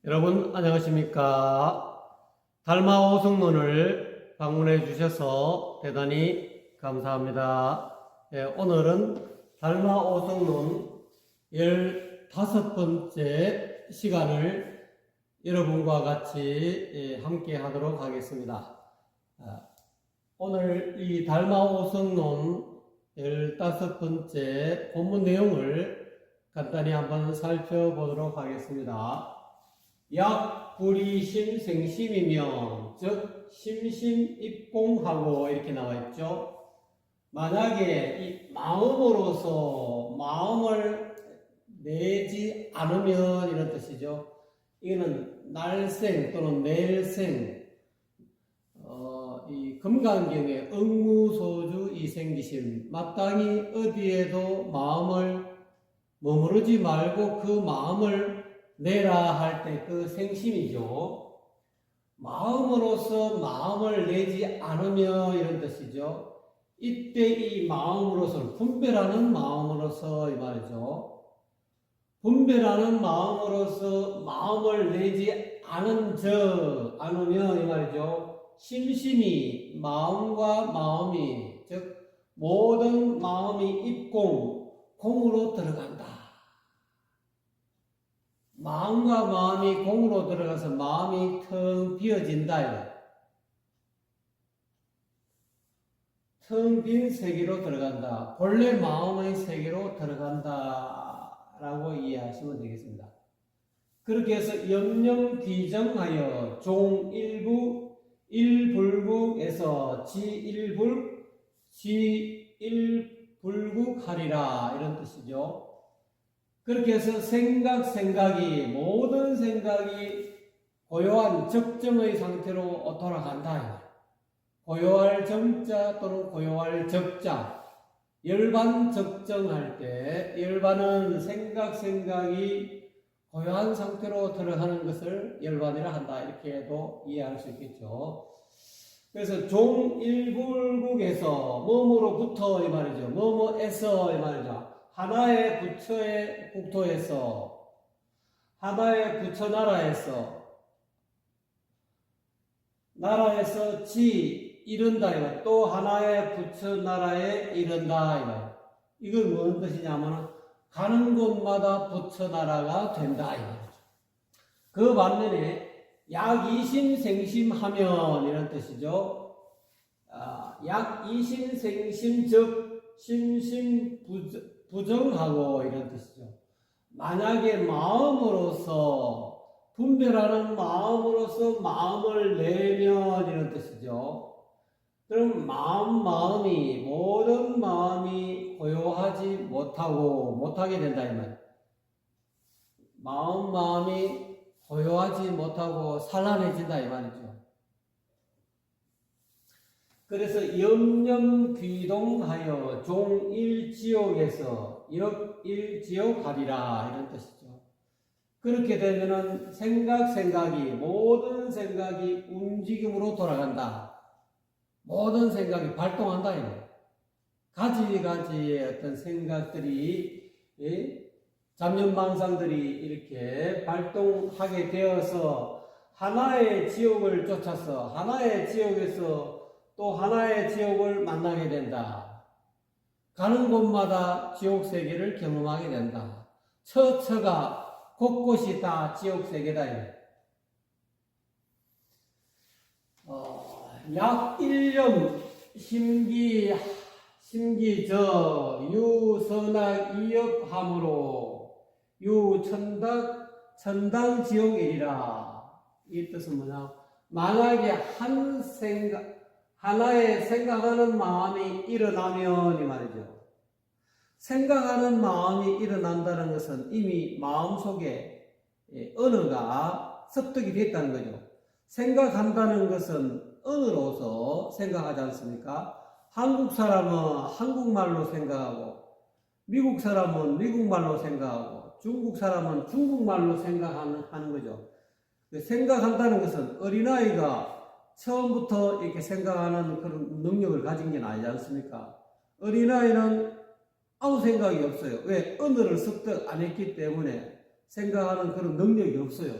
여러분 안녕하십니까? 달마오성론을 방문해 주셔서 대단히 감사합니다. 오늘은 달마오성론 15번째 시간을 여러분과 같이 함께 하도록 하겠습니다. 오늘 이 달마오성론 15번째 본문 내용을 간단히 한번 살펴보도록 하겠습니다. 약불이심생심이면 즉 심심입공하고 이렇게 나와 있죠. 만약에 이 마음으로서 마음을 내지 않으면 이런 뜻이죠. 이거는 날생 또는 내일생 이 금강경에 응무소주 이생기심 마땅히 어디에도 마음을 머무르지 말고 그 마음을 내라 할 때 그 생심이죠. 마음으로서 마음을 내지 않으며 이런 뜻이죠. 이때 이 마음으로서 분별하는 마음으로서 이 말이죠. 분별하는 마음으로서 마음을 내지 않으며 이 말이죠. 심심이 마음과 마음이 즉 모든 마음이 입공 공으로 들어간다. 마음과 마음이 공으로 들어가서 마음이 텅 비어진다. 텅 빈 세계로 들어간다. 본래 마음의 세계로 들어간다 라고 이해하시면 되겠습니다. 그렇게 해서 염념귀정하여 종일부 일불국에서 지일불국하리라 이런 뜻이죠. 그렇게 해서 생각이 모든 생각이 고요한 적정의 상태로 돌아간다. 고요할 정자 또는 고요할 적자. 열반 적정할 때 열반은 생각이 고요한 상태로 들어가는 것을 열반이라 한다. 이렇게도 이해할 수 있겠죠. 그래서 종일불국에서 뭐뭐로부터 이 말이죠. 뭐뭐에서 이 말이죠. 하나의 부처의 국토에서 하나의 부처 나라에서 지 이른다. 또 하나의 부처 나라에 이른다. 이건 무슨 뜻이냐면 가는 곳마다 부처 나라가 된다. 그 반면에 약이심생심하면 이런 뜻이죠. 약이심생심 즉 심심부정하고 이런 뜻이죠. 만약에 마음으로서 분별하는 마음으로서 마음을 내면 이런 뜻이죠. 그럼 마음이 모든 마음이 고요하지 못하게 된다 이 말. 마음이 고요하지 못하고 산란해진다 이 말이죠. 그래서 염념귀동하여 종일지옥에서 역일지옥하리라 이런 뜻이죠. 그렇게 되면은 생각이 모든 생각이 움직임으로 돌아간다. 모든 생각이 발동한다 이거예요. 가지가지의 어떤 생각들이 잡념망상들이 이렇게 발동하게 되어서 하나의 지옥을 쫓아서 하나의 지옥에서 또 하나의 지옥을 만나게 된다. 가는 곳마다 지옥 세계를 경험하게 된다. 처처가 곳곳이 다 지옥 세계다. 약일념 심기저 유선악 이업함으로 천당지옥이리라. 이 뜻은 뭐냐? 만약에 하나의 생각하는 마음이 일어나면 이 말이죠. 생각하는 마음이 일어난다는 것은 이미 마음속에 언어가 습득이 됐다는 거죠. 생각한다는 것은 언어로서 생각하지 않습니까? 한국 사람은 한국말로 생각하고 미국 사람은 미국말로 생각하고 중국 사람은 중국말로 생각하는 거죠. 생각한다는 것은 어린아이가 처음부터 이렇게 생각하는 그런 능력을 가진 게 아니지 않습니까? 어린아이는 아무 생각이 없어요. 왜? 언어를 습득 안 했기 때문에 생각하는 그런 능력이 없어요.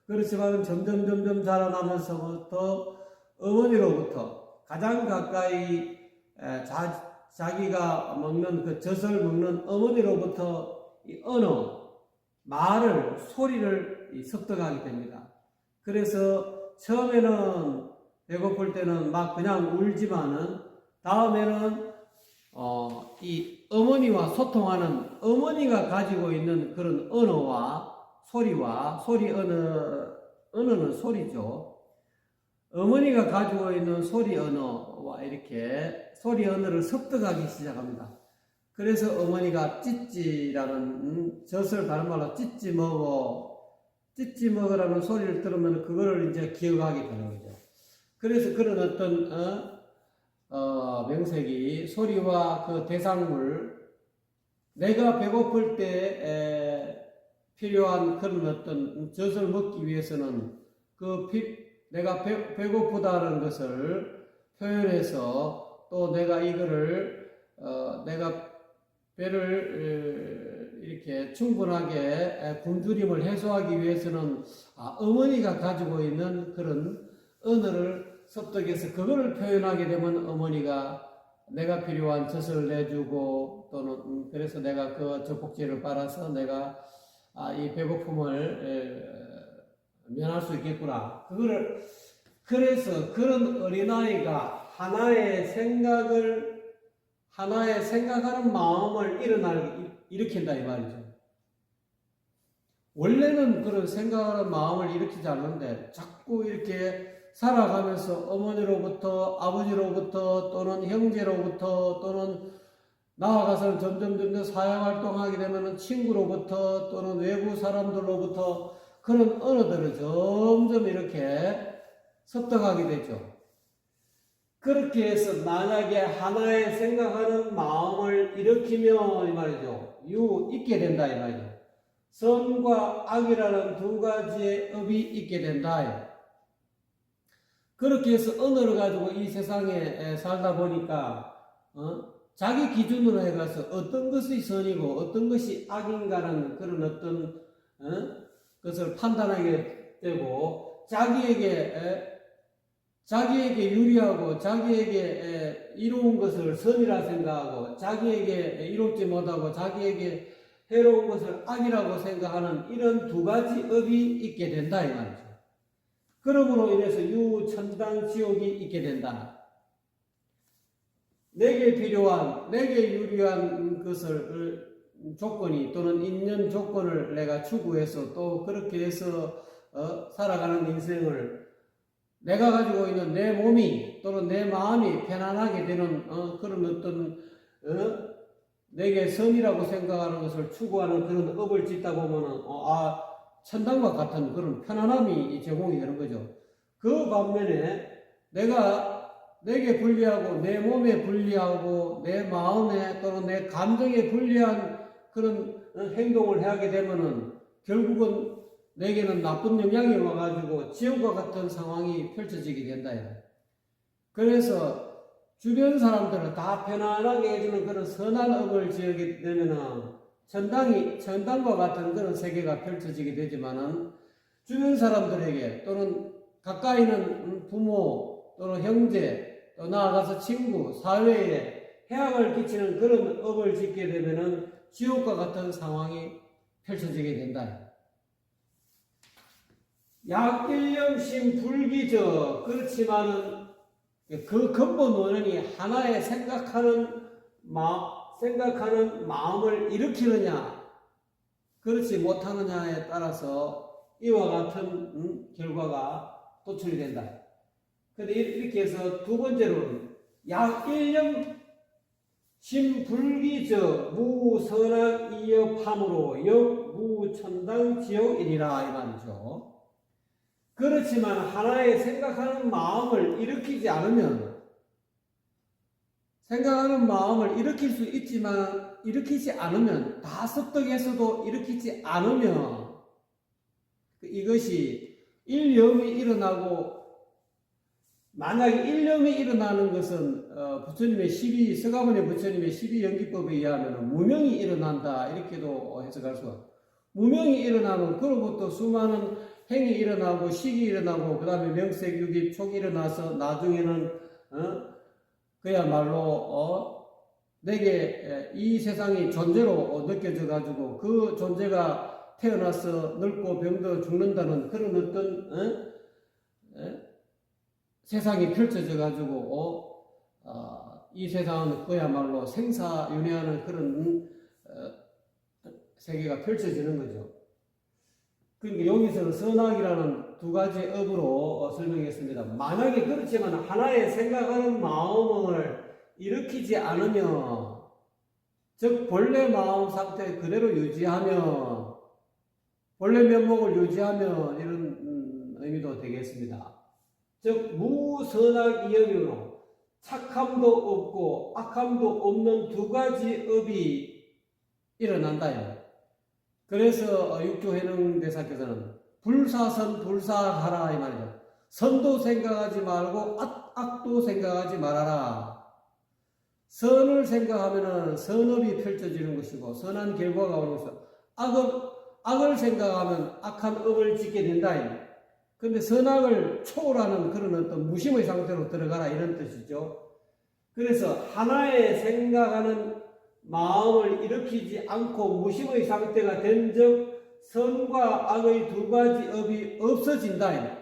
그렇지만 점점 자라나면서부터 어머니로부터 가장 가까이 자기가 먹는 그 젖을 먹는 어머니로부터 이 언어, 말을, 소리를 습득하게 됩니다. 그래서 처음에는 배고플 때는 막 그냥 울지만은 다음에는 이 어머니와 소통하는 어머니가 가지고 있는 그런 언어와 소리와 언어는 소리죠. 어머니가 가지고 있는 소리 언어와 이렇게 소리 언어를 습득하기 시작합니다. 그래서 어머니가 찌찌라는 젖을 다른 말로 찌찌 먹으라는 소리를 들으면 그거를 이제 기억하게 되는 거죠. 그래서 그런 어떤 명색이 소리와 그 대상물, 내가 배고플 때 필요한 그런 어떤 젖을 먹기 위해서는 내가 배고프다는 것을 표현해서 또 내가 이거를 내가 배를 이렇게 충분하게 굶주림을 해소하기 위해서는 어머니가 가지고 있는 그런 언어를 습득해서 그거를 표현하게 되면 어머니가 내가 필요한 젖을 내주고 또는 그래서 내가 그 젖꼭지를 빨아서 내가 이 배고픔을 면할 수 있겠구나. 그래서 그런 어린아이가 하나의 생각하는 마음을 일으킨다 이 말이죠. 원래는 그런 생각하는 마음을 일으키지 않는데 자꾸 이렇게 살아가면서 어머니로부터 아버지로부터 또는 형제로부터 또는 나아가서는 점점 사회활동하게 되면 친구로부터 또는 외부 사람들로부터 그런 언어들을 점점 이렇게 습득하게 되죠. 그렇게 해서 만약에 하나의 생각하는 마음을 일으키면 이 말이죠. 있게 된다 이 말이죠. 선과 악이라는 두 가지의 업이 있게 된다. 그렇게 해서 언어를 가지고 이 세상에 살다 보니까 자기 기준으로 해가서 어떤 것이 선이고 어떤 것이 악인가는 그런 어떤 것을 판단하게 되고 자기에게 유리하고 자기에게 이로운 것을 선이라 생각하고 자기에게 이롭지 못하고 자기에게 해로운 것을 악이라고 생각하는 이런 두 가지 업이 있게 된다 이 말이죠. 그러므로 인해서 유천당 지옥이 있게 된다. 내게 필요한 내게 유리한 것을 조건이 또는 있는 조건을 내가 추구해서 또 그렇게 해서 살아가는 인생을 내가 가지고 있는 내 몸이 또는 내 마음이 편안하게 되는 그런 어떤 내게 선이라고 생각하는 것을 추구하는 그런 업을 짓다 보면은 천당과 같은 그런 편안함이 제공이 되는 거죠. 그 반면에 내게 불리하고 내 몸에 불리하고 내 마음에 또는 내 감정에 불리한 그런 행동을 하게 되면은 결국은 내게는 나쁜 영향이 와가지고 지옥과 같은 상황이 펼쳐지게 된다. 그래서 주변 사람들을 다 편안하게 해주는 그런 선한 업을 지으게 되면은 천당과 같은 그런 세계가 펼쳐지게 되지만은 주변 사람들에게 또는 가까이 있는 부모 또는 형제 또 나아가서 친구 사회에 해악을 끼치는 그런 업을 짓게 되면은 지옥과 같은 상황이 펼쳐지게 된다. 약일념심 불기적 그렇지만은 그 근본 원인이 하나의 생각하는 마음을 일으키느냐 그렇지 못하느냐에 따라서 이와 같은 결과가 도출이 된다. 근데 이렇게 해서 두 번째로는 약일념 심불기적 무선악 이업함으로 역무천당 지옥이니라 이 말이죠. 그렇지만 하나의 생각하는 마음을 일으키지 않으면 생각하는 마음을 일으킬 수 있지만 일으키지 않으면 다 습득해서도 일으키지 않으면 이것이 일념이 일어나고 만약에 일념이 일어나는 것은 서가모니 부처님의 12연기법에 의하면 무명이 일어난다 이렇게도 해석할 수가. 무명이 일어나면 그로부터 수많은 행이 일어나고 식이 일어나고 그 다음에 명색유기 촉이 일어나서 나중에는 그야말로 내게 이 세상이 존재로 느껴져 가지고 그 존재가 태어나서 늙고 병들어 죽는다는 그런 어떤 세상이 펼쳐져 가지고 이 세상은 그야말로 생사윤회하는 그런 세계가 펼쳐지는 거죠. 그러니까 여기서는 선악이라는 두 가지 업으로 설명했습니다. 만약에 그렇지만 하나의 생각하는 마음을 일으키지 않으면, 즉 본래 마음 상태 그대로 유지하면, 본래 면목을 유지하면 이런 의미도 되겠습니다. 즉 무선악이영으로 착함도 없고 악함도 없는 두 가지 업이 일어난다. 그래서 육조해능대사께서는 불사선 불사하라 이 말이죠. 선도 생각하지 말고 악도 생각하지 말아라. 선을 생각하면은 선업이 펼쳐지는 것이고 선한 결과가 오는 것이고 악을 생각하면 악한 업을 짓게 된다. 근데 선악을 초월하는 그런 어떤 무심의 상태로 들어가라 이런 뜻이죠. 그래서 하나의 생각하는 마음을 일으키지 않고 무심의 상태가 된 적 선과 악의 두 가지 업이 없어진다.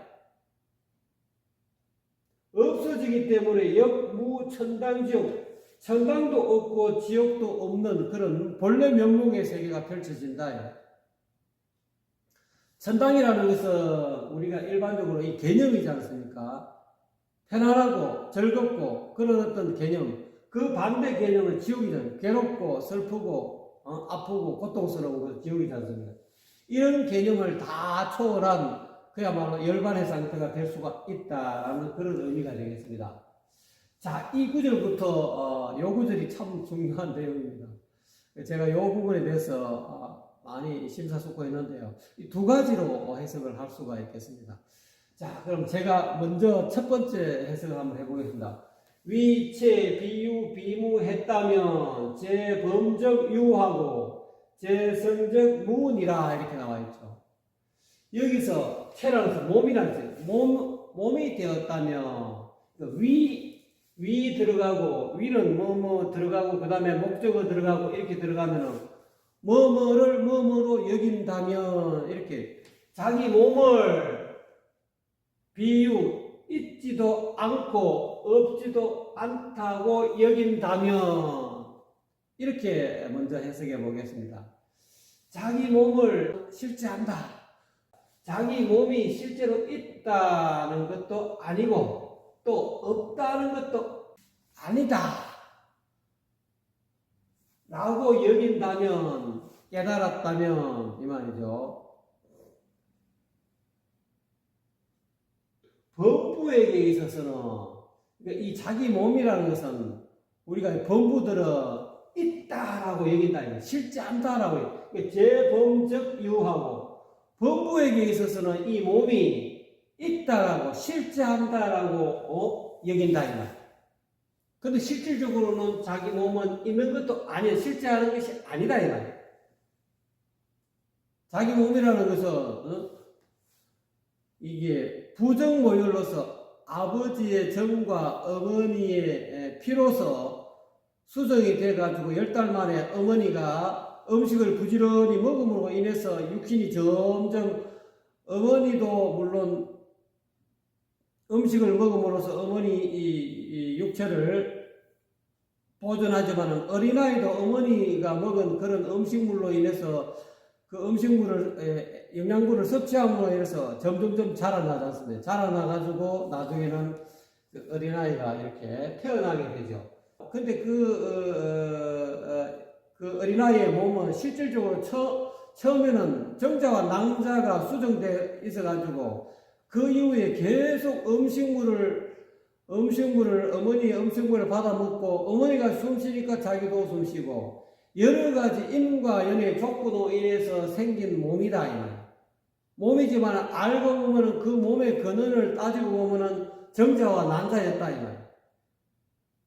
없어지기 때문에 역무천당지옥, 천당도 없고 지옥도 없는 그런 본래 면목의 세계가 펼쳐진다. 천당이라는 것은 우리가 일반적으로 이 개념이지 않습니까? 편안하고 즐겁고 그런 어떤 개념. 그 반대 개념은 지옥이잖아요. 괴롭고 슬프고 아프고 고통스러운 것 지옥이지 않습니까? 이런 개념을 다 초월한 그야말로 열반의 상태가 될 수가 있다라는 그런 의미가 되겠습니다. 자, 이 구절부터 요 구절이 참 중요한 내용입니다. 제가 요 부분에 대해서 많이 심사숙고했는데요. 이 두 가지로 해석을 할 수가 있겠습니다. 자, 그럼 제가 먼저 첫 번째 해석을 한번 해보겠습니다. 위체 비유 비무했다면 제범적 유하고 제성적 무니라 이렇게 나와 있죠. 여기서 체라는 것은 몸이라는 뜻. 몸이 되었다면 위 들어가고 위는 뭐뭐 들어가고 그 다음에 목적어 들어가고 이렇게 들어가면은 뭐뭐를 뭐뭐로 여긴다면 이렇게 자기 몸을 비유 있지도 않고 없지도 않다고 여긴다면 이렇게 먼저 해석해 보겠습니다. 자기 몸을 실제한다. 자기 몸이 실제로 있다는 것도 아니고 또 없다는 것도 아니다 라고 여긴다면 깨달았다면 이 말이죠. 범부에게 있어서는 그러니까 이 자기 몸이라는 것은 우리가 범부들은 있다라고 얘기한다. 실제한다라고. 그러니까 제범적 유하고 범부에게 있어서는 이 몸이 있다라고 실제한다라고 여긴다 이 말. 근데 실질적으로는 자기 몸은 있는 것도 아니야. 실제하는 것이 아니다 이 말. 자기 몸이라는 것은 이게 부정모율로서 아버지의 정과 어머니의 피로서 수정이 돼가지고 10달 만에 어머니가 음식을 부지런히 먹음으로 인해서 육신이 점점 어머니도 물론 음식을 먹음으로써 어머니 이 육체를 보존하지만 어린아이도 어머니가 먹은 그런 음식물로 인해서 그 음식물을 영양분을 섭취함으로 인해서 점점점 자라나지 않습니까? 자라나가지고 나중에는 그 어린아이가 이렇게 태어나게 되죠. 근데 그 어린아이의 몸은 실질적으로 처음에는 정자와 낭자가 수정되어 있어가지고 그 이후에 계속 음식물을 어머니의 음식물을 받아 먹고 어머니가 숨 쉬니까 자기도 숨 쉬고 여러 가지 인과 연의 조건으로 인해서 생긴 몸이다 이 말. 몸이지만 알고 보면은 그 몸의 근원을 따지고 보면은 정자와 난자였다 이 말.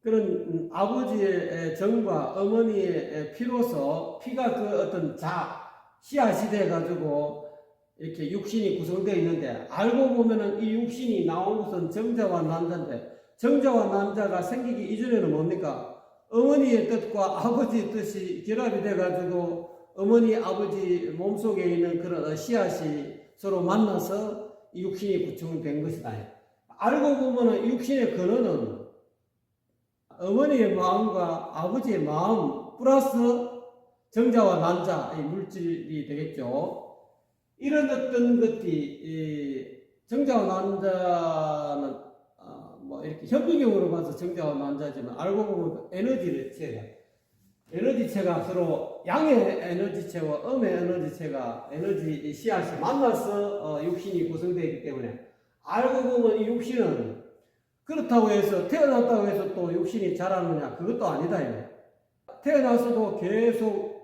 그런 아버지의 정과 어머니의 피로서 피가 그 어떤 씨앗이 돼가지고 이렇게 육신이 구성되어 있는데, 알고 보면은 이 육신이 나온 것은 정자와 난자인데, 정자와 난자가 생기기 이전에는 뭡니까? 어머니의 뜻과 아버지의 뜻이 결합이 돼가지고 어머니 아버지 몸속에 있는 그런 씨앗이 서로 만나서 이 육신이 구성된 것이다. 알고 보면은 육신의 근원은 어머니의 마음과 아버지의 마음 플러스 정자와 난자, 이 물질이 되겠죠. 이런 어떤 것이 정자와 난자는 뭐 이렇게 현미경으로 봐서 정자와 난자지만, 알고 보면 에너지체가 서로 양의 에너지체와 음의 에너지체가 에너지 씨앗이 만나서 육신이 구성되어 있기 때문에, 알고 보면 이 육신은 그렇다고 해서 태어났다고 해서 또 육신이 자라느냐, 그것도 아니다. 태어나서도 계속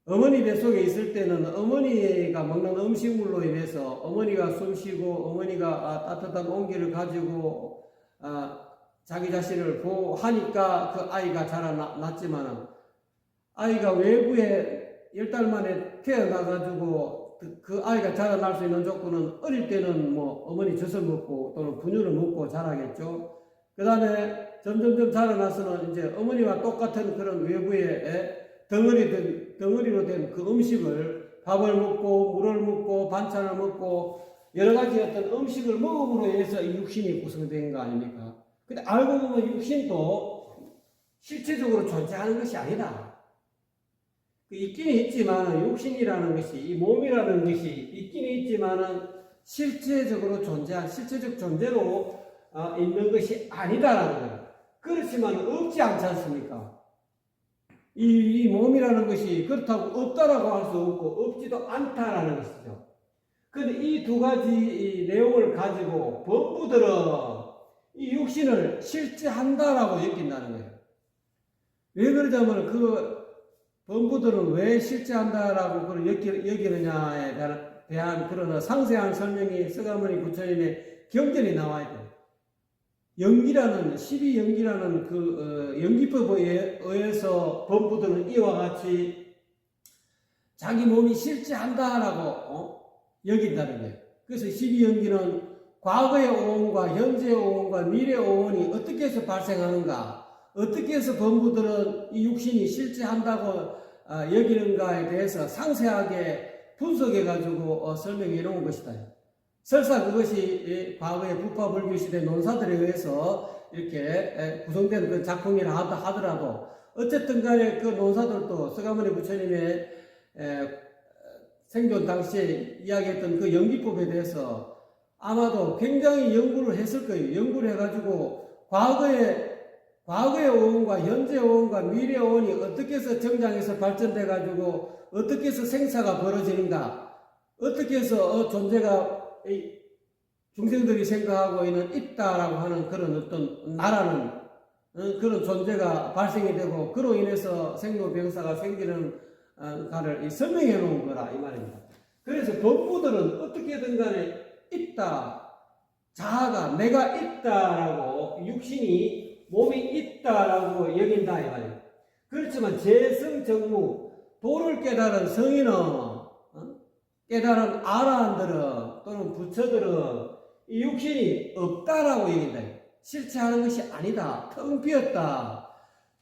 어머니 뱃속에 있을 때는 어머니가 먹는 음식물로 인해서 어머니가 숨쉬고 어머니가 따뜻한 온기를 가지고 자기 자신을 보호하니까 그 아이가 자라났지만, 아이가 외부에 10달 만에 태어나가지고 그 아이가 자라날 수 있는 조건은, 어릴 때는 뭐 어머니 젖을 먹고 또는 분유를 먹고 자라겠죠. 그 다음에 점점점 자라나서는 이제 어머니와 똑같은 그런 외부에 덩어리로 된 그 음식을, 밥을 먹고 물을 먹고 반찬을 먹고 여러 가지 어떤 음식을 먹음으로 해서 이 육신이 구성된 거 아닙니까? 근데 알고 보면 육신도 실체적으로 존재하는 것이 아니다. 있기는 있지만, 육신이라는 것이, 이 몸이라는 것이 있기는 있지만은 실체적으로 실체적 존재로 있는 것이 아니다라는 거예요. 그렇지만 없지 않지 않습니까? 이 몸이라는 것이 그렇다고 없다라고 할 수 없고 없지도 않다라는 것이죠. 그런데 이 두 가지 내용을 가지고 범부들은 이 육신을 실제한다라고 여긴다는 거예요. 왜 그러냐면 그 범부들은 왜 실제한다라고 여기느냐에 대한 그런 상세한 설명이 서가모니 부처님의 경전이 나와야 돼요. 연기라는 12연기라는 그 연기법에 의해서 범부들은 이와 같이 자기 몸이 실제한다라고 여긴다는 거예요. 그래서 12연기는 과거의 오온과 현재의 오온과 미래의 오온이 어떻게 해서 발생하는가, 어떻게 해서 범부들은 이 육신이 실제한다고 여기는가에 대해서 상세하게 분석해가지고 설명해 놓은 것이다. 설사 그것이 과거의 부파불교 시대 논사들에 의해서 이렇게 구성된 그 작품이라 하더라도, 어쨌든 간에 그 논사들도 서가모니 부처님의 생존 당시에 이야기했던 그 연기법에 대해서 아마도 굉장히 연구를 했을 거예요. 연구를 해가지고 과거의 오온과 현재 오온과 미래 오온이 어떻게 해서 정장에서 발전돼가지고 어떻게 해서 생사가 벌어지는가, 어떻게 해서 존재가 중생들이 생각하고 있다라고 하는 그런 어떤 나라는 그런 존재가 발생이 되고, 그로 인해서 생로병사가 생기는 가를 설명해 놓은 거라 이 말입니다. 그래서 범부들은 어떻게든 간에 있다, 자아가 내가 있다라고, 육신이 몸이 있다라고 여긴다 이 말이에요. 그렇지만 재성정무, 도를 깨달은 성인은, 깨달은 아라한들은 또는 부처들은 이 육신이 없다라고 여긴다. 실체하는 것이 아니다. 텅 비었다.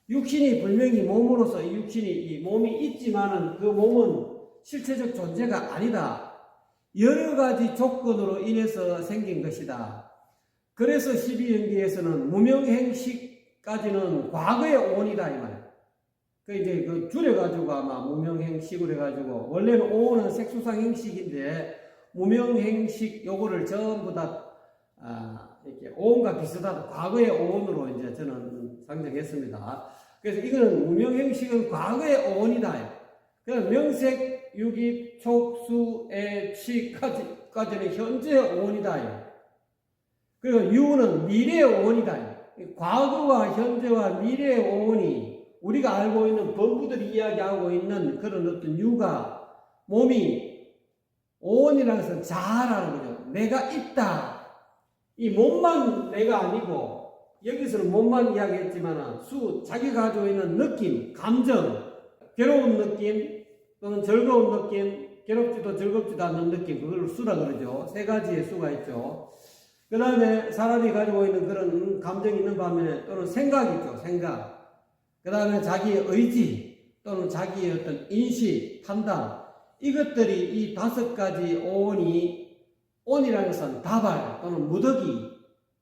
육신이 분명히 몸으로서 이 육신이, 이 몸이 있지만은 그 몸은 실체적 존재가 아니다. 여러 가지 조건으로 인해서 생긴 것이다. 그래서 12연기에서는 무명행식까지는 과거의 오온이다 이 말이야. 그 이제 그 줄여가지고 아마 무명행식으로 해가지고, 원래는 오온은 색수상 행식인데 무명행식 요거를 전부 다 이렇게 오온과 비슷하다, 과거의 오온으로 이제 저는 상정했습니다. 그래서 이거는 무명행식은 과거의 오온이다. 그래서 명색, 유기, 촉, 수, 애, 치까지는 현재의 오온이다. 그리고 유는 미래의 오온이다. 과거와 현재와 미래의 오온이 우리가 알고 있는 범부들이 이야기하고 있는 그런 어떤 유가, 몸이 오온이라는 것은 자아라는 거죠. 내가 있다. 이 몸만 내가 아니고, 여기서는 몸만 이야기했지만 자기가 가지고 있는 느낌, 감정, 괴로운 느낌, 또는 즐거운 느낌, 괴롭지도 즐겁지도 않는 느낌, 그걸 수라 그러죠. 세 가지의 수가 있죠. 그 다음에 사람이 가지고 있는 그런 감정이 있는 반면에 또는 생각이 있죠. 생각. 그 다음에 자기의 의지 또는 자기의 어떤 인식, 판단, 이것들이 이 5가지 온이라는 것은 다발 또는 무더기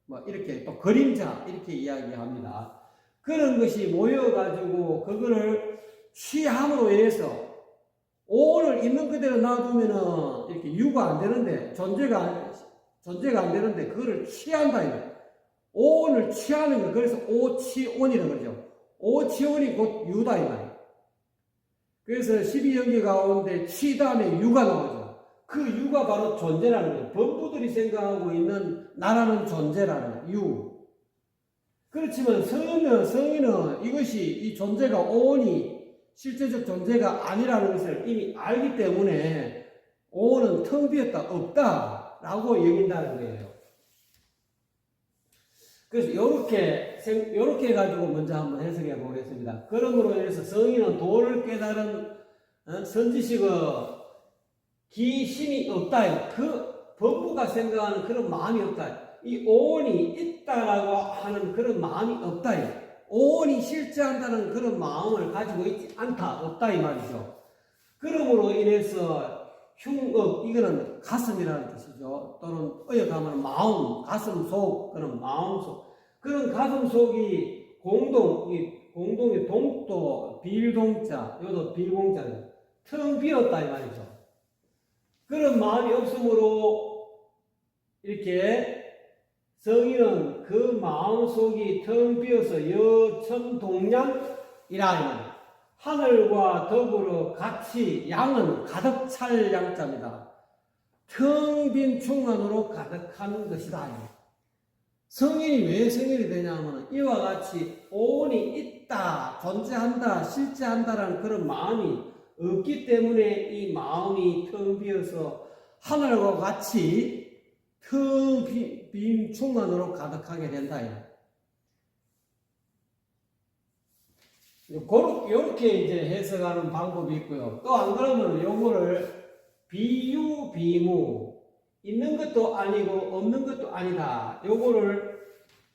뭐 이렇게 또 그림자 이렇게 이야기합니다. 그런 것이 모여가지고 그거를 취함으로 인해서 오를 있는 그대로 놔두면은 이렇게 유가 안 되는데 존재가 안 되는데 그거를 취한다 이거. 오온을 취하는 거 그래서 오치온이라고 그러죠. 오치온이 곧 유다 이 말이에요. 그래서 12형제 가운데 취 다음에 유가 나오죠. 그 유가 바로 존재라는 거예요. 범부들이 생각하고 있는 나라는 존재라는 유. 그렇지만 성인은 이것이 이 존재가 오온이 실제적 존재가 아니라는 것을 이미 알기 때문에 오온은 텅 비었다 없다라고 여긴다는 거예요. 그래서 요렇게 해가지고 먼저 한번 해석해 보겠습니다. 그러므로 인해서 성인은 도를 깨달은 선지식의 기심이 없다. 그 범부가 생각하는 그런 마음이 없다. 이 오온이 있다라고 하는 그런 마음이 없다. 오온이 실제한다는 그런 마음을 가지고 있지 않다. 없다 이 말이죠. 그러므로 인해서 흉업, 이거는 가슴이라는 뜻이죠. 또는 어여가면 마음, 가슴 속, 그런 마음 속. 그런 가슴 속이 공동의 동도, 빌동자, 요도 빌공자는 텅 비었다 이 말이죠. 그런 마음이 없으므로 이렇게 성인은 그 마음 속이 텅 비어서 여천동량이라 하면 하늘과 더불어 같이 양은 가득 찰 양자입니다. 텅 빈 충만으로 가득한 것이다. 성인이 왜 성인이 되냐면 이와 같이 오온이 있다, 존재한다, 실제한다라는 그런 마음이 없기 때문에 이 마음이 텅 비어서 하늘과 같이 텅 빈 충만으로 가득하게 된다. 이렇게 이제 해석하는 방법이 있고요. 또 안 그러면 요거를 비유, 비무, 있는 것도 아니고 없는 것도 아니다. 요거를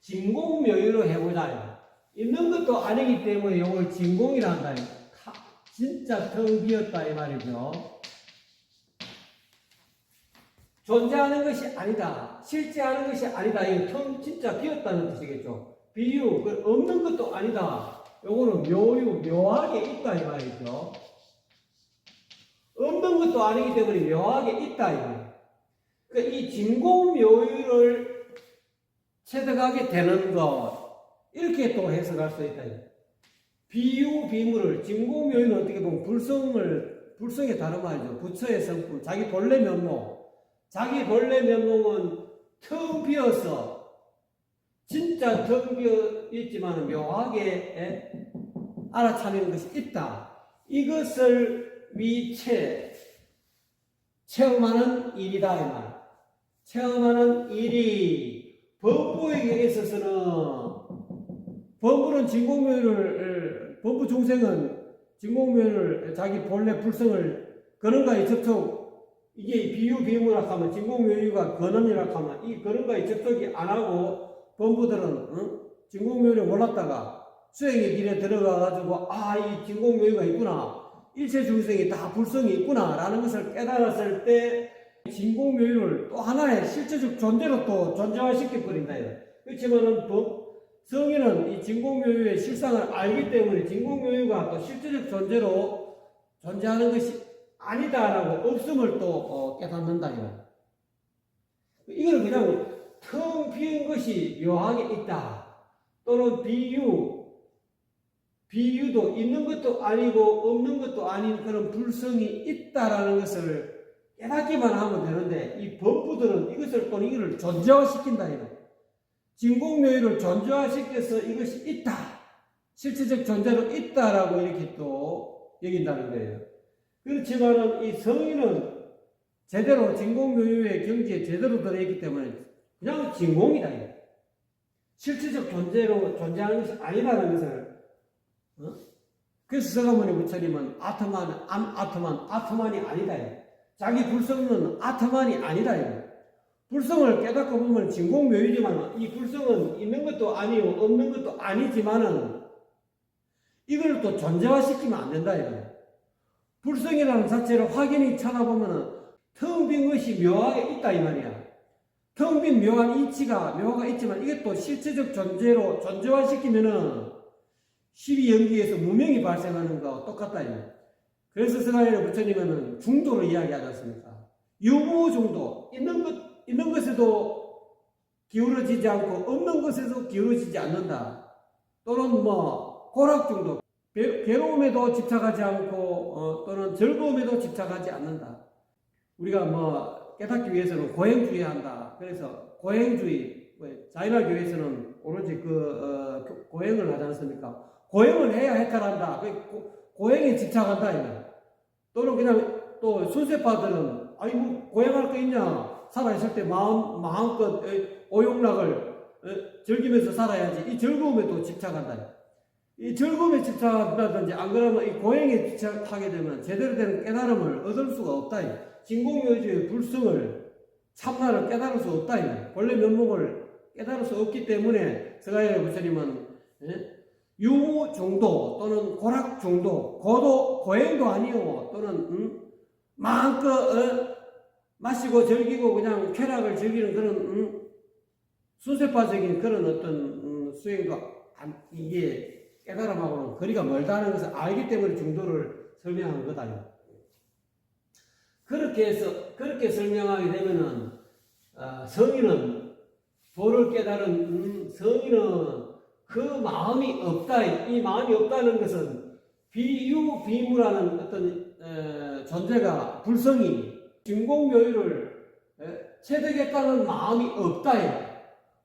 진공묘유로 해보자. 있는 것도 아니기 때문에 요걸 진공이라 한다. 진짜 텅 비었다 이 말이죠. 존재하는 것이 아니다. 실제하는 것이 아니다. 이거 텅 진짜 비었다는 뜻이겠죠. 비유, 없는 것도 아니다. 요거는 묘하게 있다 이 말이죠. 없는 것도 아니기 때문에 묘하게 있다 이 말이에요. 그러니까 이 진공묘유를 체득하게 되는 것, 이렇게 또 해석할 수 있다. 비유, 비무를, 진공묘유는 어떻게 보면 불성의 다른 말이죠. 부처의 성품, 자기 본래 면목. 자기 본래 면목은 텅 비어서, 진짜 텅 비어 있지만 묘하게 알아차리는 것이 있다. 이것을 체험하는 일이다. 이 말. 체험하는 일이 범부에게 있어서는 범부는 범부 중생은 진공묘유를 자기 본래 불성을 그런가에 접촉, 이게 비유 비무라 하면 진공묘유가 근원이라 하면 이 그런가에 접촉이 안 하고 범부들은 진공묘유를 몰랐다가 수행의 길에 들어가가지고 이 진공묘유가 있구나, 일체 중생이 다 불성이 있구나 라는 것을 깨달았을 때 진공묘유를 또 하나의 실제적 존재로 또 존재화시켜버린다. 그렇지만은 성인은 이 진공묘유의 실상을 알기 때문에 진공묘유가 또 실제적 존재로 존재하는 것이 아니다라고 없음을 또 깨닫는다. 이거는 그냥 텅 비은 것이 묘하게 있다. 또는 비유도 있는 것도 아니고 없는 것도 아닌 그런 불성이 있다라는 것을 깨닫기만 하면 되는데 이 범부들은 이거를 존재화시킨다. 진공묘유를 존재화시켜서 이것이 있다, 실체적 존재로 있다라고 이렇게 또 여긴다는 거예요. 그렇지만은 이 성인은 제대로 진공묘유의 경지에 제대로 들어있기 때문에 그냥 진공이다. 실체적 존재로 존재하는 것이 아니라는 것을 그래서 서가모니 부처님은 아트만이 아니다. 자기 불성은 아트만이 아니다. 불성을 깨닫고 보면 진공묘유지만 이 불성은 있는 것도 아니고 없는 것도 아니지만은 이걸 또 존재화시키면 안 된다. 불성이라는 자체를 확연히 찾아보면은 텅 빈 것이 묘하게 있다 이 말이야. 텅 빈 묘한 이치가 묘가 있지만 이게 또 실체적 존재로 존재화시키면은 12연기에서 무명이 발생하는 거와 똑같다. 그래서 스가랴 부처님은 중도를 이야기하지 않습니까? 유무 중도, 있는 것에도 기울어지지 않고 없는 것에도 기울어지지 않는다. 또는 고락 중도, 괴로움에도 집착하지 않고 또는 즐거움에도 집착하지 않는다. 우리가 깨닫기 위해서는 고행주의 한다. 그래서 고행주의, 자유나 교회에서는 오로지 고행을 하지 않습니까? 고행을 해야 해탈한다. 고행에 집착한다. 또는 그냥 또 순세파들은 고행할 거 있냐? 살아있을 때 마음껏 오용락을 즐기면서 살아야지. 이 즐거움에 또 집착한다. 이 즐거움에 집착한다든지 안 그러면 이 고행에 집착하게 되면 제대로 된 깨달음을 얻을 수가 없다. 진공묘주의 불성을 참나를 깨달을 수 없다. 본래 면목을 깨달을 수 없기 때문에 스가랴 부처님은 유무 중도 또는 고락 중도, 고행도 아니요 또는 마음껏 마시고 즐기고 그냥 쾌락을 즐기는 그런 순세파적인 그런 어떤 수행도 이게 깨달음하고는 거리가 멀다는 것을 알기 때문에 중도를 설명한 거다. 그렇게 설명하게 되면은 성인은 도를 깨달은 성인은 그 마음이 없다. 이 마음이 없다는 것은 비유비무라는 어떤 존재가 불성이 진공묘유를 체득했다는 마음이 없다.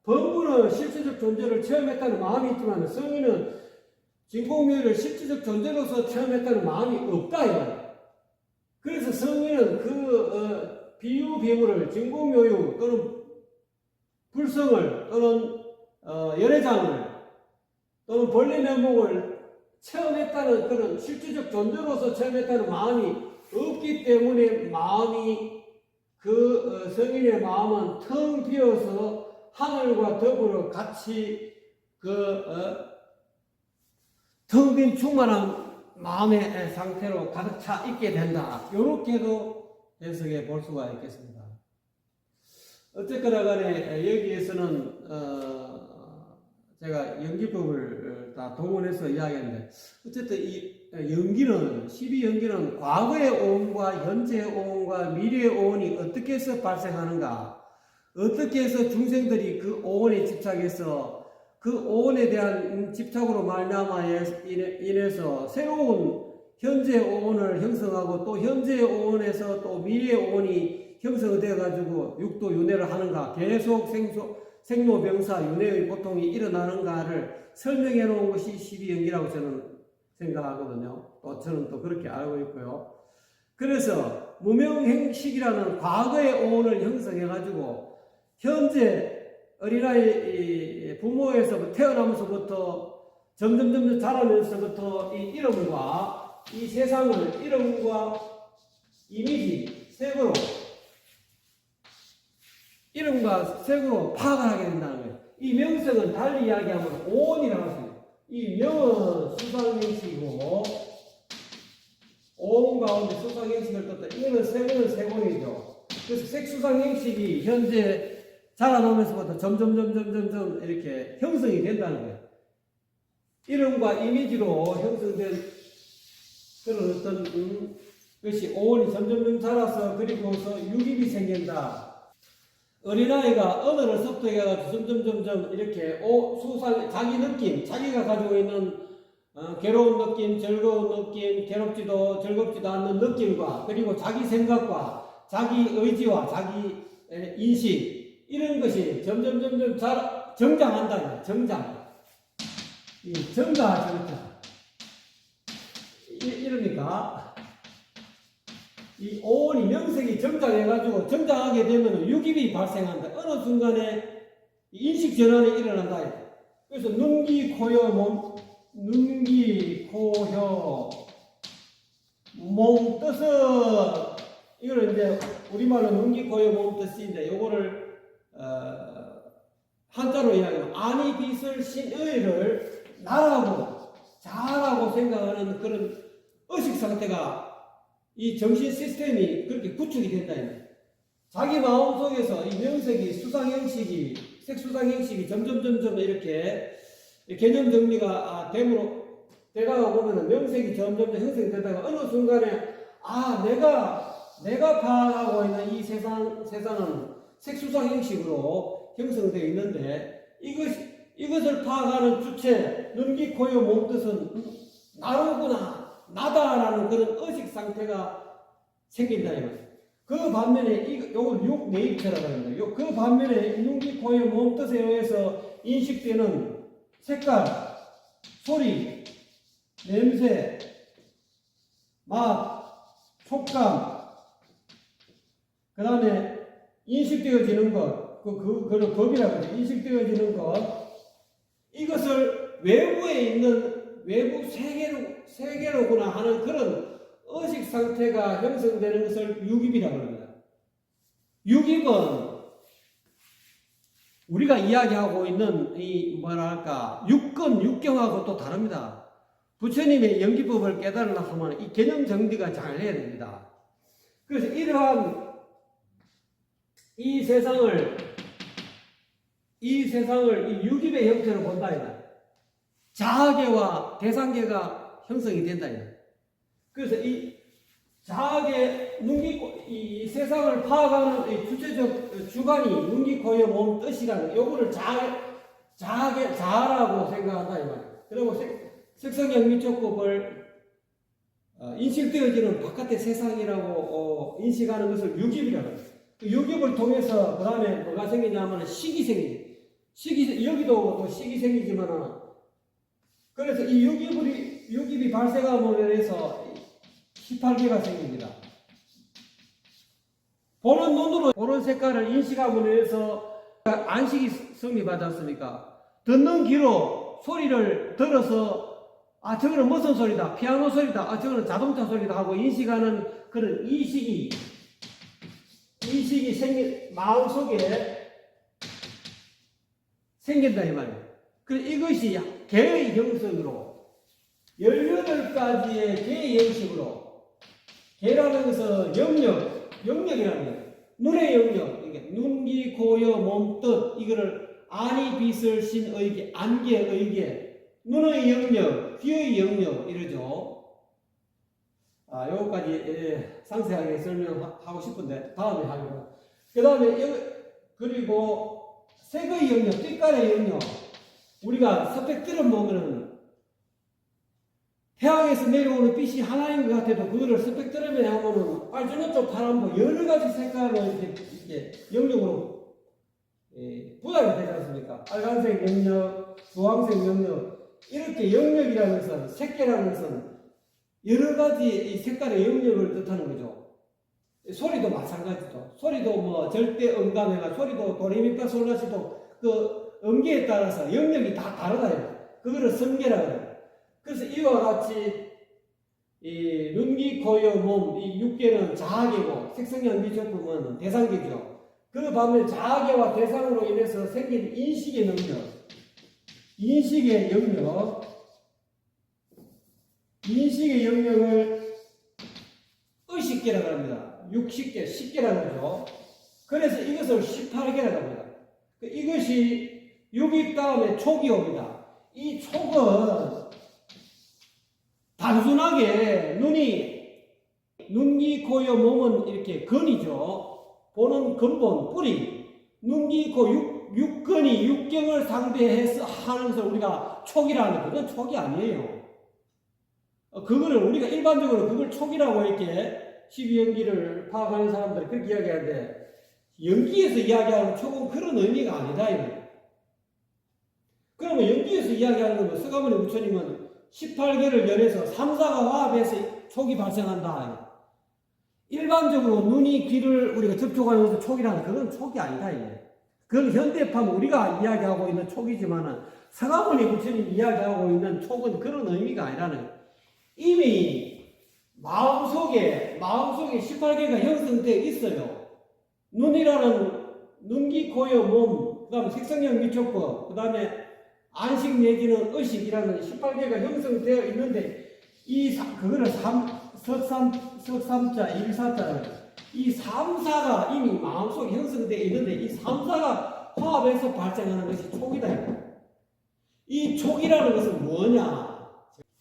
범부는 실체적 존재를 체험했다는 마음이 있지만 성인은 진공묘유를 실체적 존재로서 체험했다는 마음이 없다. 그래서 성인은 비유비무를 진공묘유 또는 불성을 또는 열애장을 또는 본래 면목을 체험했다는 그런 실질적 존재로서 체험했다는 마음이 없기 때문에 성인의 마음은 텅 비어서 하늘과 더불어 같이 텅 빈 충만한 마음의 상태로 가득 차 있게 된다. 이렇게도 해석해 볼 수가 있겠습니다. 어쨌거나 간에 여기에서는 제가 연기법을 다 동원해서 이야기했는데 어쨌든 이 연기는 12연기는 과거의 오온과 현재의 오온과 미래의 오온이 어떻게 해서 발생하는가, 어떻게 해서 중생들이 그 오온에 집착해서 그 오온에 대한 집착으로 말미암아 인해서 새로운 현재의 오온을 형성하고 또 현재의 오온에서 또 미래의 오온이 형성되어 가지고 육도 윤회를 하는가, 계속 생로병사 윤회의 고통이 일어나는가를 설명해 놓은 것이 12연기라고 저는 생각하거든요. 또 저는 또 그렇게 알고 있고요. 그래서 무명행식이라는 과거의 오온을 형성해 가지고 현재 어린아이 부모에서 태어나면서부터 점점 자라면서부터 이 이름과 이 세상을 이름과 이미지 색으로 파악을 하게 된다는 거예요. 이 명성은 달리 이야기하면 오온이라고 할 수 있어요. 이 명은 수상행식이고 오온 가운데 수상행식을 떴다. 이거는 세곤이죠. 그래서 색수상행식이 현재 자라나면서부터 점점 이렇게 형성이 된다는 거예요. 이름과 이미지로 형성된 그런 어떤 것이 오온이 점점 자라서 그리고서 유입이 생긴다. 어린아이가 언어를 습득해가지고 점점 이렇게 자기 느낌, 자기가 가지고 있는 괴로운 느낌, 즐거운 느낌, 괴롭지도 즐겁지도 않는 느낌과 그리고 자기 생각과 자기 의지와 자기 인식 이런 것이 점점 정장한다. 정장. 이러니까 이 오온이 명색이 정장해가지고 정장하게 되면 유깁이 발생한다. 어느 순간에 인식 전환이 일어난다. 그래서 눈, 귀, 코, 여, 몸 눈, 귀, 코, 혀, 몸 뜻은 이걸 이제 우리말로 눈, 귀, 코, 혀, 몸 뜻인데 요거를 한자로 이야기하면 아니 빛을 신의를 나라고 자라고 생각하는 그런 의식 상태가 이 정신 시스템이 그렇게 구축이 된다. 자기 마음속에서 이 명색이 수상 형식이 색수상 형식이 점점 이렇게 개념 정리가 됨으로 되다가 보면은 명색이 점점 형성되다가 어느 순간에 내가 파악하고 있는 이 세상은 색수상 형식으로 형성되어 있는데 이것을 파악하는 주체 눈, 귀, 코, 혀, 몸 뜻은 나로구나 나다라는 그런 의식 상태가 생긴다 이 말이에요. 그 반면에 요걸 육내입체라고 합니다. 그 반면에 눈, 귀, 코, 혀, 몸 뜻에 의해서 인식되는 색깔, 소리, 냄새, 맛, 촉감, 그 다음에 인식되어지는 것, 그걸 법이라고 하죠. 인식되어지는 것, 이것을 외부에 있는 외부 세계로구나 하는 그런 의식 상태가 형성되는 것을 유깁이라고 합니다. 유깁은 우리가 이야기하고 있는 이 육경하고 또 다릅니다. 부처님의 연기법을 깨달으려 하면 이 개념 정리가 잘 해야 됩니다. 그래서 이러한 이 세상을 이 유깁의 형태로 본다 이다. 자아계와 대상계가 형성이 된다 이다. 그래서 이 자아계 이 세상을 파악하는 이 주체적 주관이 눈, 귀, 코, 혀, 몸 뜻이라는 요거를 자아라고 생각한다 이 말이야. 그리고 색상형 미촉법을 인식되어지는 바깥의 세상이라고 인식하는 것을 유깁이라고 합니다. 그 유깁을 통해서 그 다음에 뭐가 생기냐면 식이 생기지. 여기도 또 식이 생기지만은 그래서 이 유깁이 발생함으로 해서 18개가 생깁니다. 보는 눈으로 보는 색깔을 인식함으로 해서 안식이 성립하지 않습니까? 듣는 귀로 소리를 들어서 저거는 무슨 소리다, 피아노 소리다, 저거는 자동차 소리다 하고 인식하는 그런 이식이 마음속에 생긴다 이 말이에요. 그래서 이것이 개의 형성으로 18가지의 개의 형식으로 개라는 것은 영역이라는 거예요. 눈의 영역, 눈, 귀, 코, 혀, 몸, 뜻 이거를 아니, 빛을, 신, 의계, 안개, 의계 눈의 영역, 귀의 영역 이러죠. 요거까지 상세하게 설명하고 싶은데 다음에 하려고. 그 다음에 그리고 색의 영역, 빛깔의 영역. 우리가 스펙트럼 보면은 태양에서 내려오는 빛이 하나인 것 같아도 그거를 스펙트럼에 하면은 빨주노초 파란보 여러 가지 색깔로 이렇게 영역으로 부담이 되지 않습니까? 빨간색 영역, 주황색 영역 이렇게 영역이라는 것은 색계라는 것은 여러 가지 이 색깔의 영역을 뜻하는 거죠. 소리도 마찬가지죠. 소리도 뭐 절대 음감회가 소리도 도레미파 솔라시도 그 음계에 따라서 영역이 다 다르다. 그거를 성계라고 해요. 그래서 이와 같이 이 눈, 귀, 코, 혀, 몸 이 6개는 자아계고 색성형 미촉법은 대상계죠. 그 반면 자아계와 대상으로 인해서 생긴 인식의 능력, 인식의 영역을 의식계라고 합니다. 60개, 10개라고 하죠. 그래서 이것을 18개라고 합니다. 이것이 6일 다음에 촉이 옵니다. 이 촉은 단순하게 눈, 귀, 코, 혀, 몸은 이렇게 근이죠. 보는 근본, 뿌리. 눈, 귀, 코, 육근이 육경을 상대해서 하는 것을 우리가 촉이라는 거. 그건 촉이 아니에요. 그거를 우리가 일반적으로 그걸 촉이라고 이렇게 12연기를 파악하는 사람들이 그렇게 이야기하는데 연기에서 이야기하는 촉은 그런 의미가 아니다. 이거예요. 그러면 연기에서 이야기하는 거면 서가모니 부처님은 18개를 열해서 3사가 화합해서 촉이 발생한다. 일반적으로 눈이 귀를 우리가 접촉하면서 촉이라는 그건 촉이 아니다. 이게. 그건 현대판 우리가 이야기하고 있는 촉이지만은 서가모니 부처님 이야기하고 있는 촉은 그런 의미가 아니라는 거예요. 이미 마음속에 18개가 형성되어 있어요. 눈이라는 눈기, 코여, 몸, 그 다음에 색성형 미촉법, 그 다음에 안식 내지는 의식이라는 18개가 형성되어 있는데, 그거를 석삼자, 일사자, 이 삼사가 이미 마음속에 형성되어 있는데, 이 삼사가 화합해서 발생하는 것이 촉이다. 이 촉이라는 것은 뭐냐?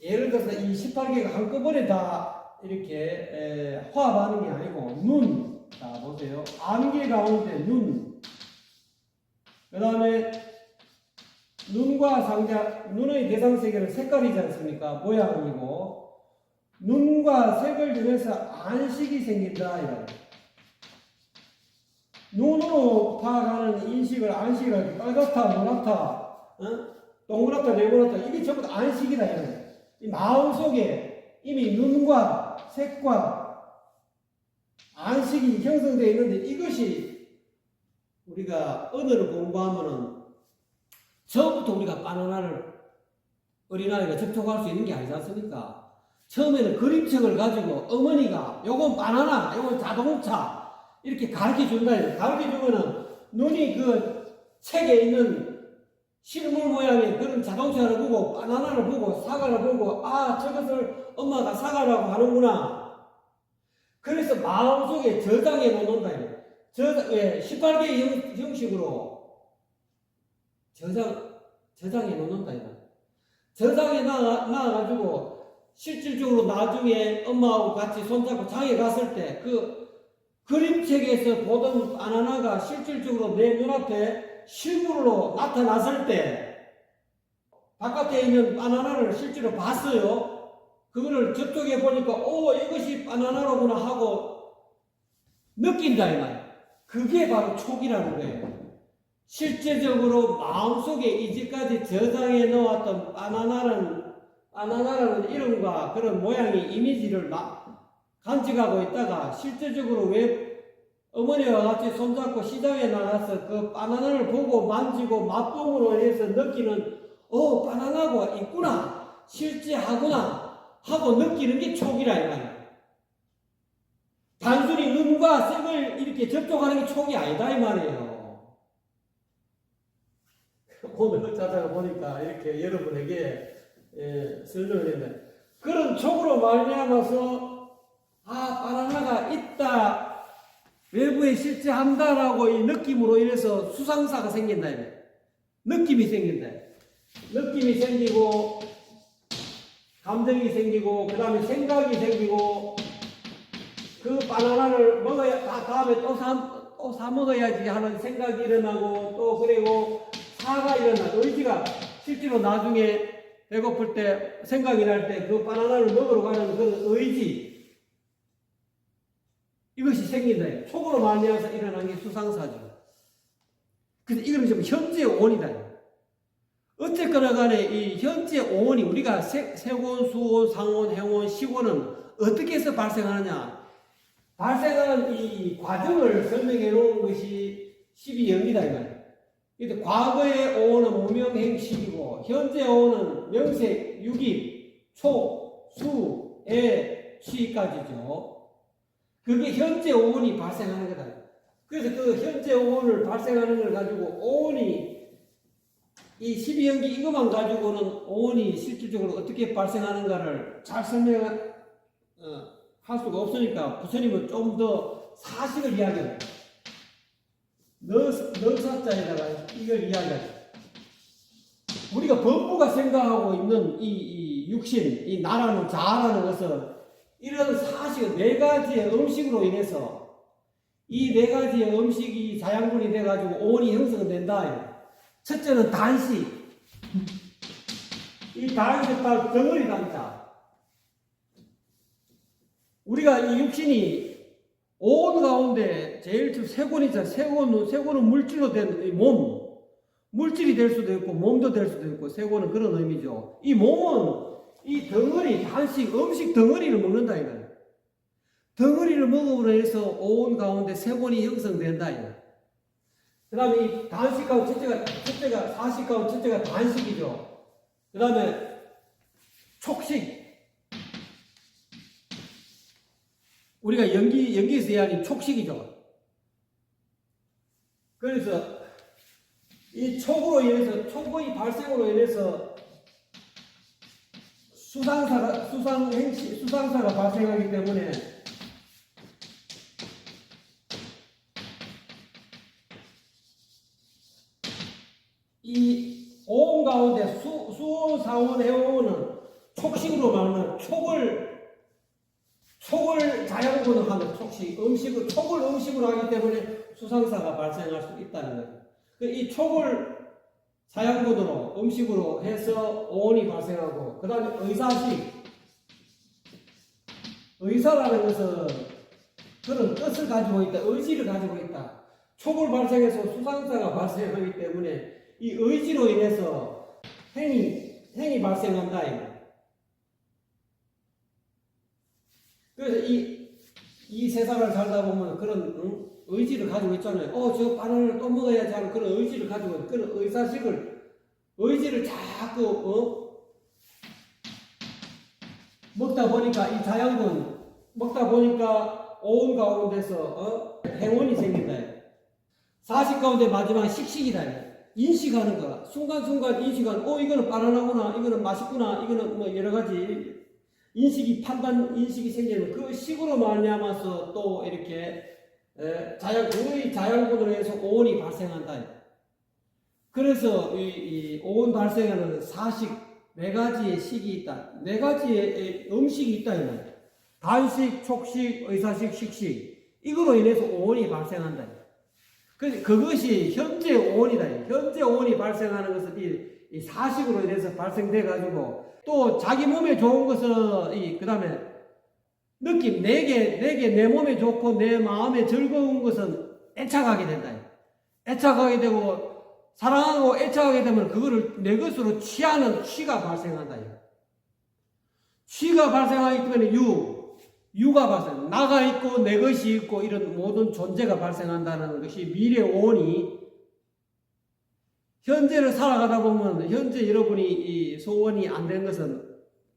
예를 들어서 이 18개가 한꺼번에 다 이렇게 화합하는 게 아니고, 눈, 자 보세요. 안개 가운데 눈, 그 다음에 눈과 상자, 눈의 대상 세계는 색깔이지 않습니까? 모양이고, 눈과 색을 중에서 안식이 생긴다. 이런. 눈으로 파악하는 인식을 안식이라 해. 빨갛다, 노랗다, 동그랗다, 네모났다. 이게 전부 다 안식이다. 이런. 이 마음 속에 이미 눈과 색과 안식이 형성되어 있는데, 이것이 우리가 언어를 공부하면은 처음부터 우리가 바나나를 어린아이가 접촉할 수 있는 게 아니지 않습니까? 처음에는 그림책을 가지고 어머니가 요건 바나나, 요건 자동차 이렇게 가르쳐 준다. 가르쳐 주면은 눈이 그 책에 있는 실물 모양의 그런 자동차를 보고 바나나를 보고 사과를 보고 아 저것을 엄마가 사과라고 하는구나. 그래서 마음속에 저장해 놓는다. 18개의 형식으로 저장해 놓는다. 저장해 놔가지고 실질적으로 나중에 엄마하고 같이 손잡고 장에 갔을 때 그 그림책에서 보던 바나나가 실질적으로 내 눈앞에 실물로 나타났을 때 바깥에 있는 바나나를 실제로 봤어요. 그거를 저쪽에 보니까 오 이것이 바나나로구나 하고 느낀다 이 말이야. 그게 바로 촉이라는 거예요. 실제적으로 마음속에 이제까지 저장해 놓았던 바나나라는 이름과 그런 모양의 이미지를 간직하고 있다가 실제적으로 왜 어머니와 같이 손잡고 시장에 나가서 그 바나나를 보고 만지고 맛봄으로 해서 느끼는 바나나가 있구나 실제하구나 하고 느끼는 게 촉이라 이 말이야. 단순히 눈과 색을 이렇게 접촉하는 게 촉이 아니다 이 말이에요. 오늘 자다가 보니까 이렇게 여러분에게 설명을 했는데 그런 촉으로 말미암아서 바나나가 있다 외부에 실제한다라고 이 느낌으로 인해서 수상사가 생긴다 느낌이 생긴다. 느낌이 생기고 감정이 생기고 그 다음에 생각이 생기고 그 바나나를 먹어야 다음에 또 사 먹어야지 하는 생각이 일어나고 또 그리고 사가 일어나 의지가 실제로 나중에 배고플 때 생각이 날 때 그 바나나를 먹으러 가는 그 의지 이것이 생긴다. 촉으로 말미암아서 일어난 게 수상사죠. 그래서 이거는 지금 현재 오온이다. 어쨌거나 간에 이 현재 오온이 우리가 세온, 수온, 상온, 해온, 시온은 어떻게 해서 발생하느냐. 발생하는 이 과정을 설명해 놓은 것이 12연기다. 그래서 과거의 오온은 무명행식이고 현재 오온은 명색, 유기, 촉, 수, 애, 취까지죠. 그게 현재 오온이 발생하는 거다. 그래서 그 현재 오온을 발생하는 걸 가지고 오온이 이 12연기 이것만 가지고는 오온이 실질적으로 어떻게 발생하는가를 잘 설명할 수가 없으니까 부처님은 좀 더 사실을 이야기해요. 넉사자에다가 이걸 이야기하죠. 우리가 법부가 생각하고 있는 이 육신, 이 나라는 자라는 것은 이런 사실 네 가지의 음식으로 인해서 이 네 가지의 음식이 자양분이 돼가지고 오온이 형성된다. 첫째는 단식. 이 단식 다 덩어리 단자. 우리가 이 육신이 오온 가운데 제일 세곤이잖아. 세곤은 물질로 된 이 몸. 물질이 될 수도 있고 몸도 될 수도 있고 세곤은 그런 의미죠. 이 몸은 이 덩어리, 단식, 음식 덩어리를 먹는다 이거예요. 덩어리를 먹음으로 해서 오온 가운데 세곤이 형성된다 이거예요. 그 다음에 이 단식하고 첫째가 사식하고 첫째가 단식이죠. 그 다음에 촉식. 우리가 연기에서 이해하는 촉식이죠. 그래서 이 촉으로 인해서, 촉의 발생으로 인해서 수상사가 발생하기 때문에 이 오온 가운데 수온, 사온, 해오는 촉식으로 말하는 촉을 자양분으로 하는 촉식, 촉을 음식으로 하기 때문에 수상사가 발생할 수 있다는 거예요. 이 촉을 자양분으로, 음식으로 해서 오온이 발생하고, 그 다음에 의사식. 의사라는 것은 그런 뜻을 가지고 있다, 의지를 가지고 있다. 촉을 발생해서 수상사가 발생하기 때문에 이 의지로 인해서 행이 발생한다. 그래서 이 세상을 살다 보면 그런 의지를 가지고 있잖아요. 저 바나나를 또 먹어야지 하는 그런 의지를 가지고 있는 그런 의지를 자꾸 먹다 보니까 이 자양분 먹다 보니까 오온 가운데서 행운이 생긴다. 사식 가운데 마지막 식식이다. 인식하는 거. 순간순간 인식하는, 이거는 바나나구나, 이거는 맛있구나, 이거는 뭐 여러 가지 인식이 생기는 그 식으로 말미암아서 또 이렇게 그의 자양분으로 해서 오온이 발생한다. 그래서 이 오온 발생하는 사식, 4가지의 식이 있다. 4가지의 음식이 있다. 단식, 촉식, 의사식, 식식. 이거로 인해서 오온이 발생한다. 그것이 현재 오온이다. 현재 오온이 발생하는 것은 이 사식으로 인해서 발생돼 가지고, 또 자기 몸에 좋은 것은 그 다음에 느낌, 내 몸에 좋고 내 마음에 즐거운 것은 애착하게 된다. 애착하게 되고 사랑하고 애착하게 되면 그거를 내 것으로 취하는 취가 발생한다. 취가 발생하기 때문에 유가 발생. 나가 있고 내 것이 있고 이런 모든 존재가 발생한다는 것이 미래 오온이, 현재를 살아가다 보면 현재 여러분이 이 소원이 안 된 것은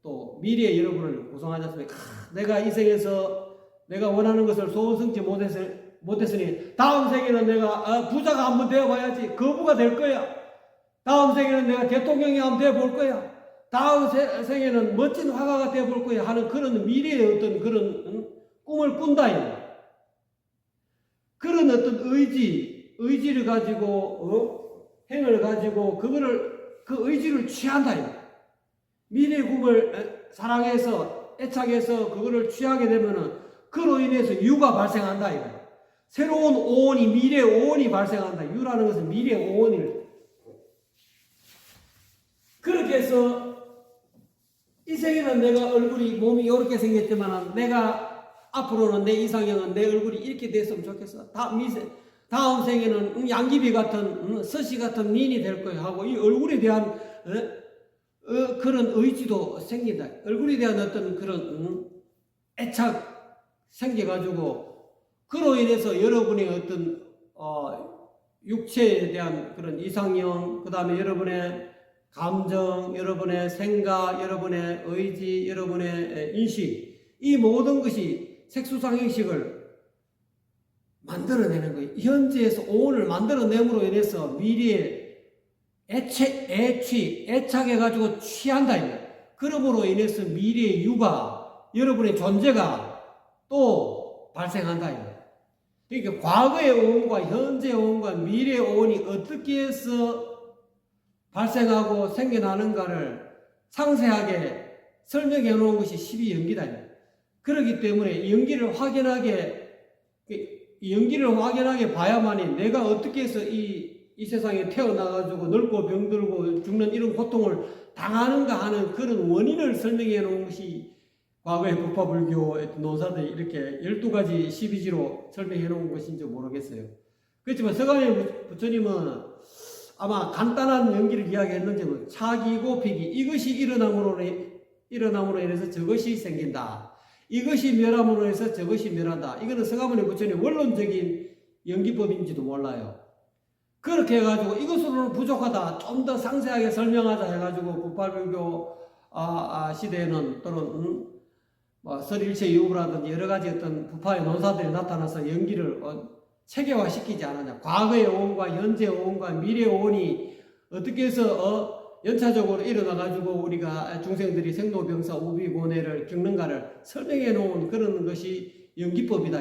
또 미래의 여러분을 구성하지 않습니까? 내가 이 생에서 내가 원하는 것을 소원 성취 못했으니 다음 생에는 내가 부자가 한번 되어봐야지, 거부가 될 거야. 다음 생에는 내가 대통령이 한번 되어볼 거야. 다음 생에는 멋진 화가가 되어볼 거야 하는 그런 미래의 어떤 그런 꿈을 꾼다. 그런 어떤 의지를 가지고 행을 가지고 그 의지를 취한다. 미래의 꿈을 사랑해서 애착해서 그거를 취하게 되면은 그로 인해서 유가 발생한다. 새로운 오온이, 미래 오온이 발생한다. 유라는 것은 미래 오온을. 그렇게 해서 이 생에는 내가 몸이 이렇게 생겼지만 내가 앞으로는 내 이상형은 내 얼굴이 이렇게 됐으면 좋겠어. 다음 생에는 양귀비 같은 서시 같은 미인이 될 거야 하고 이 얼굴에 대한 그런 의지도 생긴다. 얼굴에 대한 어떤 그런 애착 생겨가지고 그로 인해서 여러분의 어떤 육체에 대한 그런 이상형, 그 다음에 여러분의 감정, 여러분의 생각, 여러분의 의지, 여러분의 인식, 이 모든 것이 색수상형식을 만들어내는 거예요. 현재에서 오온을 만들어냄으로 인해서 미래에 애착해가지고 취한다. 그러므로 인해서 미래의 유가, 여러분의 존재가 또 발생한다. 그러니까 과거의 오온과 현재의 오온과 미래의 오온이 어떻게 해서 발생하고 생겨나는가를 상세하게 설명해 놓은 것이 12연기다. 그렇기 때문에 연기를 확연하게 봐야만이 내가 어떻게 해서 이 세상에 태어나가지고 늙고 병들고 죽는 이런 고통을 당하는가 하는 그런 원인을 설명해 놓은 것이 과거의 부파불교 노사들이 이렇게 12가지 12지로 설명해 놓은 것인지 모르겠어요. 그렇지만 서가모니 부처님은 아마 간단한 연기를 이야기했는지 차기고 피기, 이것이 일어남으로 인해서 저것이 생긴다. 이것이 멸함으로 해서 저것이 멸한다. 이거는 서가모니 부처님 원론적인 연기법인지도 몰라요. 그렇게 해가지고 이것으로는 부족하다. 좀 더 상세하게 설명하자 해가지고 부활불교 시대에는 또는 뭐 설일체 이후라든지 여러 가지 어떤 부파의 논사들이 나타나서 연기를 체계화시키지 않았냐. 과거의 오온과 현재 오온과 미래 오온이 어떻게 해서 연차적으로 일어나가지고 우리가 중생들이 생로병사 우비고뇌를 겪는가를 설명해 놓은 그런 것이 연기법이다.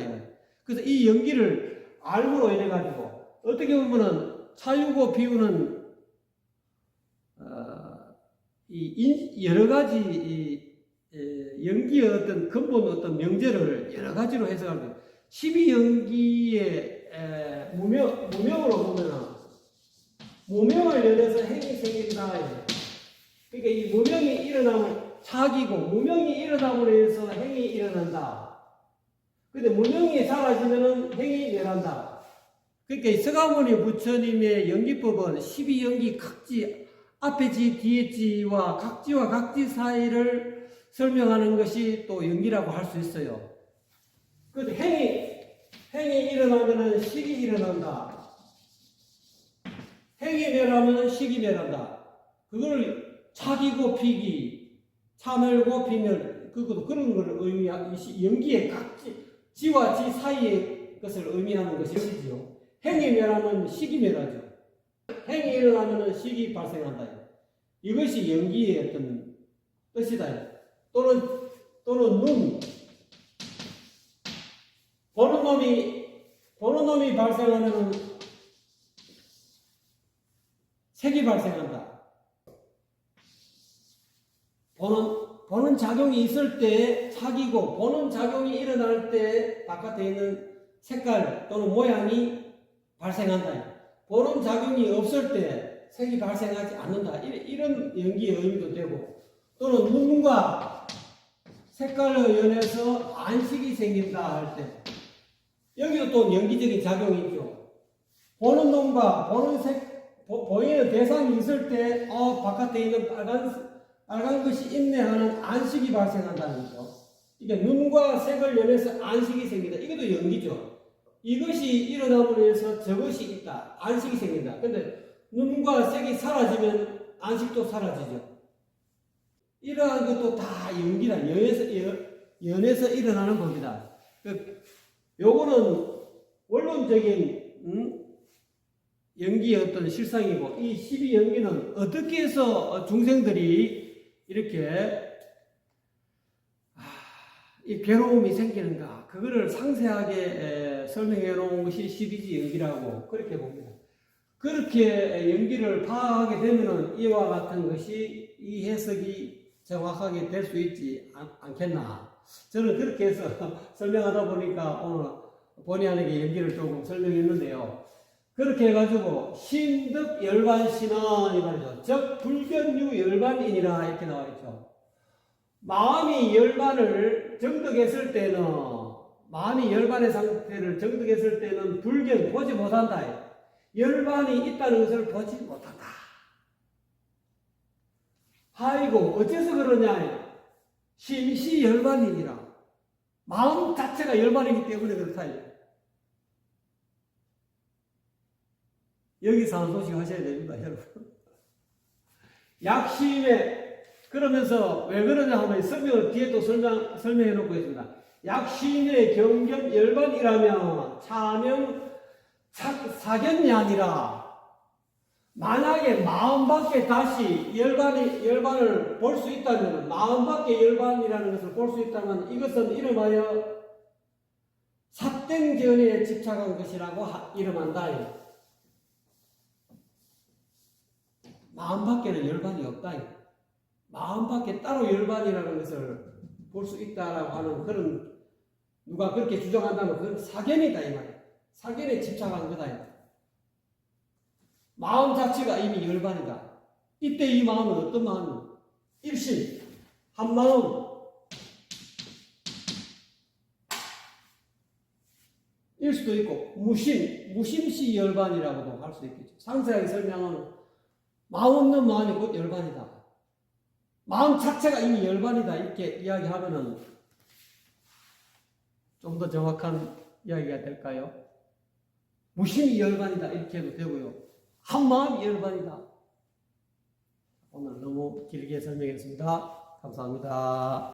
그래서 이 연기를 알므로 인해가지고 어떻게 보면은 차유고 비유는 여러 가지 연기의 어떤 근본 어떤 명제를 여러 가지로 해석하는 12연기의 무명으로 보면은 무명을 연해서 행이 생긴다. 그러니까 이 무명이 일어나면 착이고 무명이 일어남으로 해서 행이 일어난다. 근데 무명이 사라지면은 행이 멸한다. 그러니까 이 서가모니 부처님의 연기법은 12연기 각지 앞에 지 뒤에 지와 각지와 각지 사이를 설명하는 것이 또 연기라고 할 수 있어요. 그런데 행이 일어나면은 식이 일어난다. 행이 멸하면 식이 멸한다. 그걸 착이고 비기, 차멸고 비멸, 그런 걸 의미하는 연기의 각지, 지와 지 사이의 것을 의미하는 것이지요. 행이 멸하면 식이 멸하죠. 행이 일어나면 식이 발생한다. 이것이 연기의 어떤 뜻이다. 또는 눈. 보는 놈이 발생하면 색이 발생한다. 보는 작용이 있을 때 착이고, 보는 작용이 일어날 때 바깥에 있는 색깔 또는 모양이 발생한다. 보는 작용이 없을 때 색이 발생하지 않는다. 이런 연기의 의미도 되고, 또는 눈과 색깔로 연해서 안식이 생긴다 할 때, 여기도 또 연기적인 작용이 있죠. 보는 놈과 보이는 대상이 있을 때, 바깥에 있는 빨간 것이 있네 하는 안식이 발생한다는 거죠. 그러니까 눈과 색을 연해서 안식이 생긴다. 이것도 연기죠. 이것이 일어남으로 해서 저것이 있다. 안식이 생긴다. 근데 눈과 색이 사라지면 안식도 사라지죠. 이러한 것도 다 연기다. 연에서 일어나는 법이다. 요거는 원론적인 연기의 어떤 실상이고, 이 12연기는 어떻게 해서 중생들이 이렇게 이 괴로움이 생기는가, 그거를 상세하게 설명해 놓은 것이 12지 연기라고 그렇게 봅니다. 그렇게 연기를 파악하게 되면은 이와 같은 것이, 이 해석이 정확하게 될 수 있지 않겠나. 저는 그렇게 해서 설명하다 보니까 오늘 본의 아니게 연기를 조금 설명했는데요. 그렇게 해가지고 신득 열반신은 이 말이죠. 즉 불견유 열반이니라 이렇게 나와 있죠. 마음이 열반을 정득했을 때는, 마음이 열반의 상태를 정득했을 때는 불견 보지 못한다. 열반이 있다는 것을 보지 못한다. 아이고 어째서 그러냐. 심시 열반이니라. 마음 자체가 열반이기 때문에 그렇다. 여기서 한 소식 하셔야 됩니다, 여러분. 약심에, 그러면서 왜 그러냐 하면 설명을 뒤에 또 설명해 놓고 있습니다. 약심의 경견 열반이라면 차명 사견이 아니라, 만약에 마음 밖에 다시 열반을 볼 수 있다면, 마음 밖에 열반이라는 것을 볼 수 있다면, 이것은 이름하여 삿땡견에 집착한 것이라고 이름한다. 마음 밖에는 열반이 없다. 마음 밖에 따로 열반이라는 것을 볼 수 있다라고 하는 그런, 누가 그렇게 주장한다면 그건 사견이다 이 말이야. 사견에 집착한 거다. 마음 자체가 이미 열반이다. 이때 이 마음은 어떤 마음이냐? 일심, 한 마음. 일 수도 있고, 무심시 열반이라고도 할 수 있겠죠. 상세하게 설명하면 마음 없는 마음이 곧 열반이다. 마음 자체가 이미 열반이다. 이렇게 이야기하면은 좀 더 정확한 이야기가 될까요? 무심히 열반이다. 이렇게 해도 되고요. 한 마음이 열반이다. 오늘 너무 길게 설명했습니다. 감사합니다.